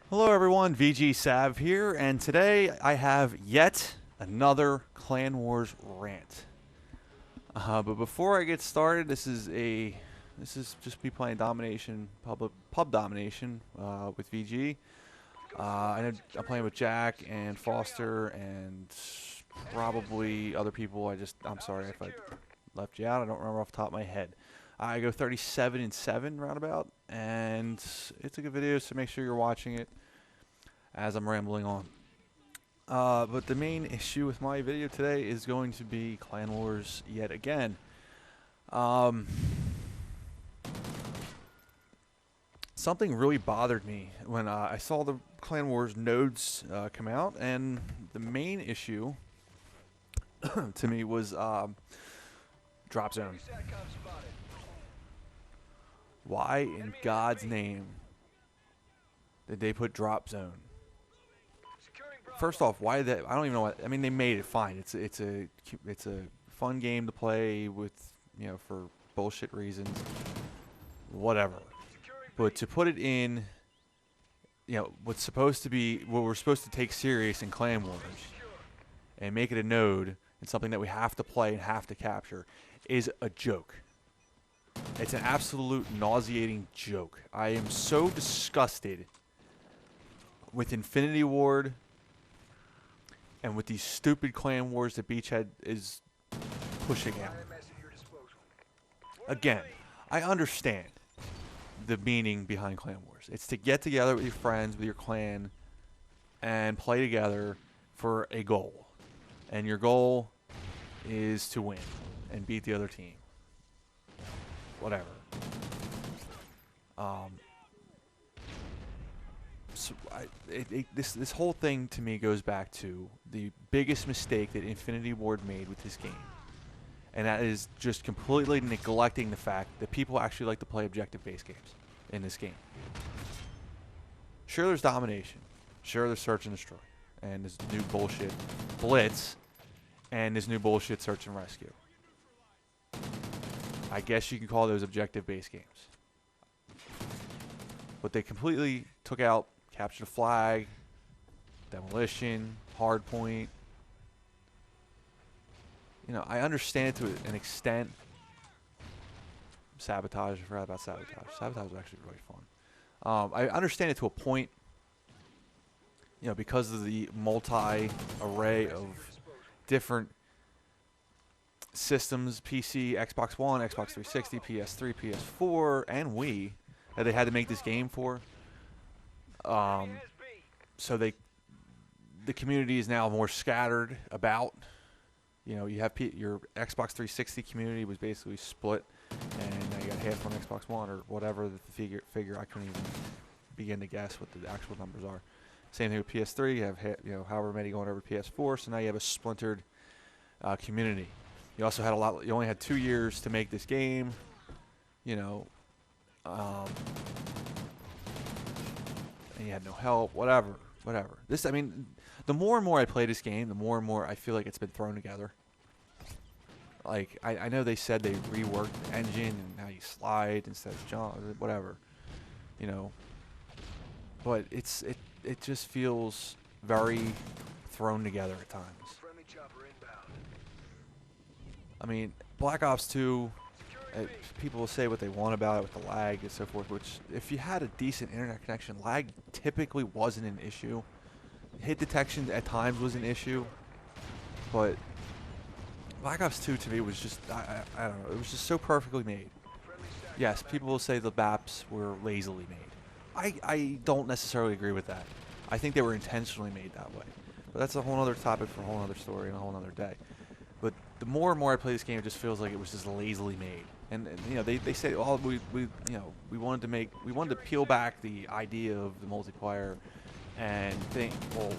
Hello everyone, VG Sav here, and today I have yet another Clan Wars rant. But before I get started, this is just me playing domination, pub domination with VG. I'm playing with Jack and Foster and probably other people. I'm sorry if I left you out. I don't remember off the top of my head. I go 37-7 roundabout, and it's a good video, so make sure you're watching it as I'm rambling on. But the main issue with my video today is going to be Clan Wars yet again. Something really bothered me when I saw the Clan Wars nodes come out, and the main issue to me was drop zone. Why in God's name did they put drop zone? First off, why that? I don't even know what. I mean, they made it fine. It's a fun game to play with, for bullshit reasons, whatever. But to put it in, what's supposed to be what we're supposed to take serious in Clan Wars, and make it a node and something that we have to play and have to capture, is a joke. It's an absolute nauseating joke. I am so disgusted with Infinity Ward and with these stupid Clan Wars that Beachhead is pushing out. Again, I understand the meaning behind Clan Wars. It's to get together with your friends, with your clan, and play together for a goal. And your goal is to win and beat the other team. Whatever. So this whole thing to me goes back to the biggest mistake that Infinity Ward made with this game, and that is just completely neglecting the fact that people actually like to play objective-based games in this game. Sure, there's domination. Sure, there's search and destroy, and this new bullshit blitz, and this new bullshit search and rescue. I guess you can call those objective-based games. But they completely took out capture the flag, demolition, hardpoint. I understand it to an extent. Sabotage, I forgot about sabotage. Sabotage was actually really fun. I understand it to a point, because of the multi-array of different systems, PC, Xbox One, Xbox 360, PS3, PS4, and Wii, that they had to make this game for. So the community is now more scattered about. You have your Xbox 360 community was basically split, and now you got half on Xbox One or whatever the figure. I couldn't even begin to guess what the actual numbers are. Same thing with PS3. You have however many going over PS4. So now you have a splintered community. You also had You only had 2 years to make this game. And you had no help. Whatever. The more and more I play this game, the more and more I feel like it's been thrown together. Like I know they said they reworked the engine and now you slide instead of jump, whatever. But it just feels very thrown together at times. I mean, Black Ops 2, people will say what they want about it with the lag and so forth, which if you had a decent internet connection, lag typically wasn't an issue. Hit detection at times was an issue, but Black Ops 2 to me was just, I don't know, it was just so perfectly made. Yes, people will say the maps were lazily made. I don't necessarily agree with that. I think they were intentionally made that way. But that's a whole other topic for a whole other story and a whole other day. But the more and more I play this game, it just feels like it was just lazily made. And they say, oh, we wanted to peel back the idea of the multiplayer and think, well,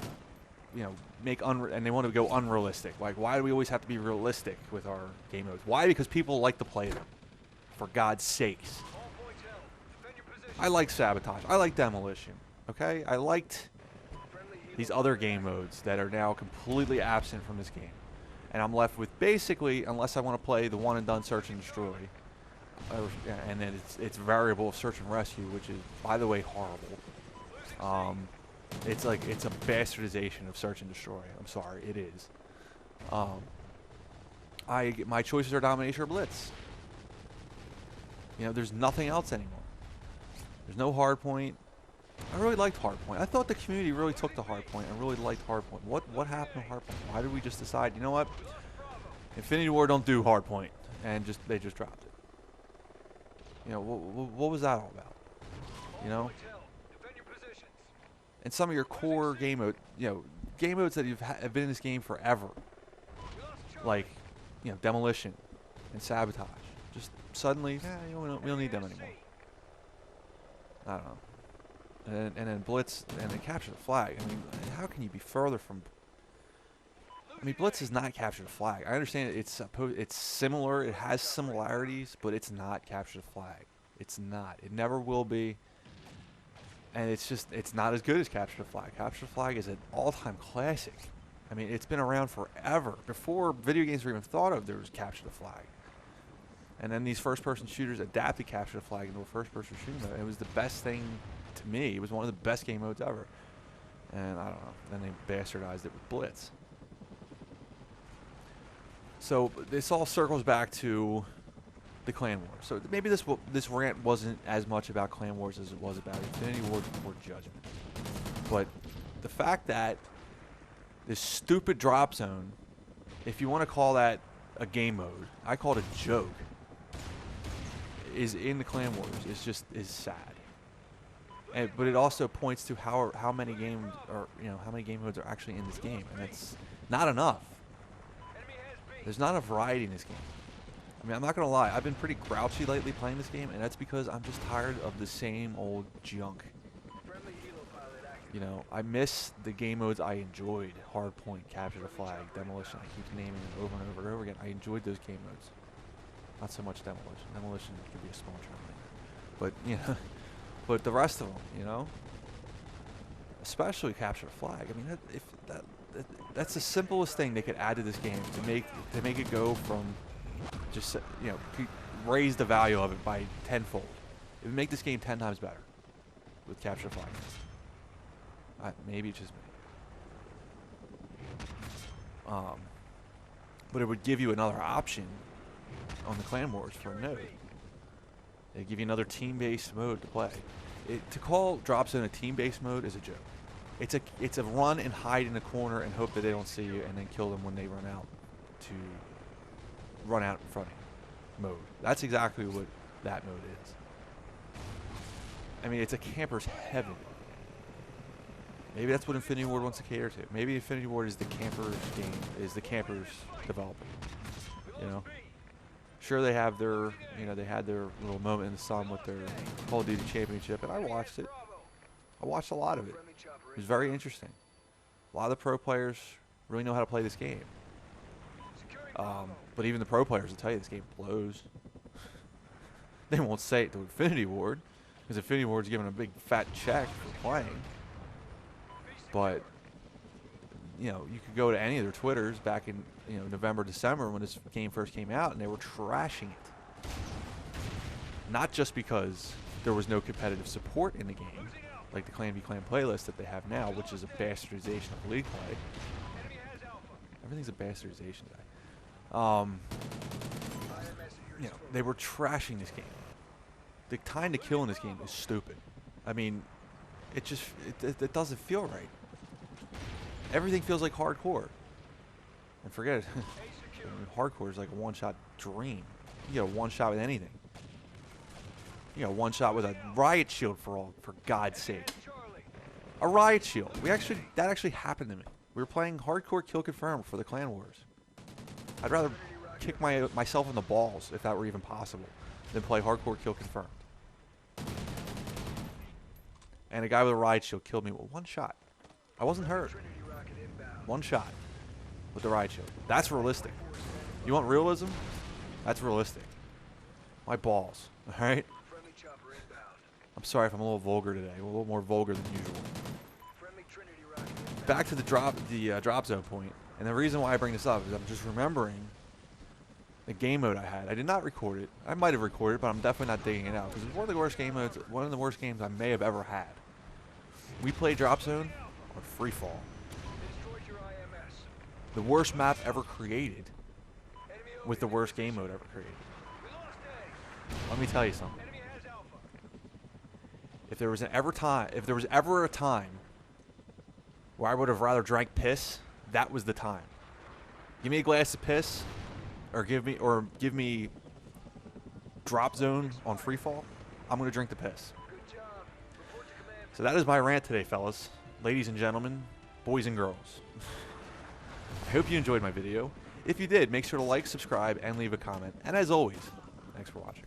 and they want to go unrealistic. Like, why do we always have to be realistic with our game modes? Why? Because people like to play them. For God's sakes. I like sabotage. I like demolition. Okay? I liked these other game modes that are now completely absent from this game. And I'm left with basically, unless I want to play the one and done search and destroy, and then it's variable search and rescue, which is, by the way, horrible. It's like, it's a bastardization of search and destroy. I'm sorry, it is. My choices are domination or blitz. You know, there's nothing else anymore. There's no hard point. I really liked hard point. I thought the community really took to hard point. I really liked hard point. What happened to hard point? Why did we just decide, you know what? Infinity War don't do hard point, and they just dropped it. You know, what was that all about? You know? And some of your core game mode, you know, game modes that have been in this game forever, like, you know, demolition and sabotage, just suddenly, we don't need them anymore. I don't know. And then blitz and then capture the flag. I mean, how can you be further from? I mean, blitz is not capture the flag. I understand it's similar. It has similarities, but it's not capture the flag. It's not. It never will be. And it's not as good as capture the flag. Capture the flag is an all-time classic. I mean, it's been around forever. Before video games were even thought of, there was capture the flag. And then these first-person shooters adapted capture the flag into a first-person shooting mode. It was the best thing to me. It was one of the best game modes ever. And I don't know. Then they bastardized it with blitz. So this all circles back to the Clan Wars. So maybe this rant wasn't as much about Clan Wars as it was about Infinity War or Judgment. But the fact that this stupid drop zone, if you want to call that a game mode, I call it a joke, is in the Clan Wars. Is sad. But it also points to how many games how many game modes are actually in this game, and it's not enough. There's not a variety in this game. I mean, I'm not gonna lie, I've been pretty grouchy lately playing this game, and that's because I'm just tired of the same old junk. You know, I miss the game modes I enjoyed. Hardpoint, capture the flag, demolition. I keep naming them over and over and over again. I enjoyed those game modes. Not so much demolition. Demolition could be a small term, but you know, but the rest of them, you know, especially capture the flag. I mean, that's the simplest thing they could add to this game to make it go from just, you know, raise the value of it by tenfold. It would make this game 10 times better with capture the flag. Maybe it's just me. But it would give you another option on the Clan Wars for a node. It'd give you another team-based mode to play. To call Drop Zone a team-based mode is a joke. It's a run and hide in the corner and hope that they don't see you, and then kill them when they run out in front of you mode. That's exactly what that mode is. I mean, it's a camper's heaven. Maybe that's what Infinity Ward wants to cater to. Maybe Infinity Ward is the camper's game, is the camper's development. You know? Sure, they have their, they had their little moment in the sun with their Call of Duty Championship, and I watched it. I watched a lot of it. It was very interesting. A lot of the pro players really know how to play this game. But even the pro players will tell you this game blows. They won't say it to Infinity Ward, because Infinity Ward's given a big fat check for playing. But, you know, you could go to any of their Twitters back in, November, December when this game first came out, and they were trashing it. Not just because there was no competitive support in the game, like the Clan v Clan playlist that they have now, which is a bastardization of League play. Everything's a bastardization today. They were trashing this game. The time to kill in this game is stupid. I mean, it doesn't feel right. Everything feels like hardcore. And forget it. I mean, hardcore is like a one-shot dream. You get a one-shot with anything. You know, one shot with a riot shield for God's sake. A riot shield. That actually happened to me. We were playing hardcore kill confirmed for the Clan Wars. I'd rather kick myself in the balls, if that were even possible, than play hardcore kill confirmed. And a guy with a riot shield killed me with one shot. I wasn't hurt. One shot with the riot shield. That's realistic. You want realism? That's realistic. My balls. All right. I'm sorry if I'm a little vulgar today. A little more vulgar than usual. Back to the drop zone point, and the reason why I bring this up is I'm just remembering the game mode I had. I did not record it. I might have recorded it, but I'm definitely not digging it out because it's one of the worst game modes. One of the worst games I may have ever had. We played drop zone. or free fall. The worst map ever created with the worst game mode ever created. Let me tell you something. If there was ever a time where I would have rather drank piss, that was the time. Give me a glass of piss, or give me drop zone on free fall. I'm gonna drink the piss. So that is my rant today, fellas, ladies and gentlemen, boys and girls. I hope you enjoyed my video. If you did, make sure to like, subscribe, and leave a comment. And as always, thanks for watching.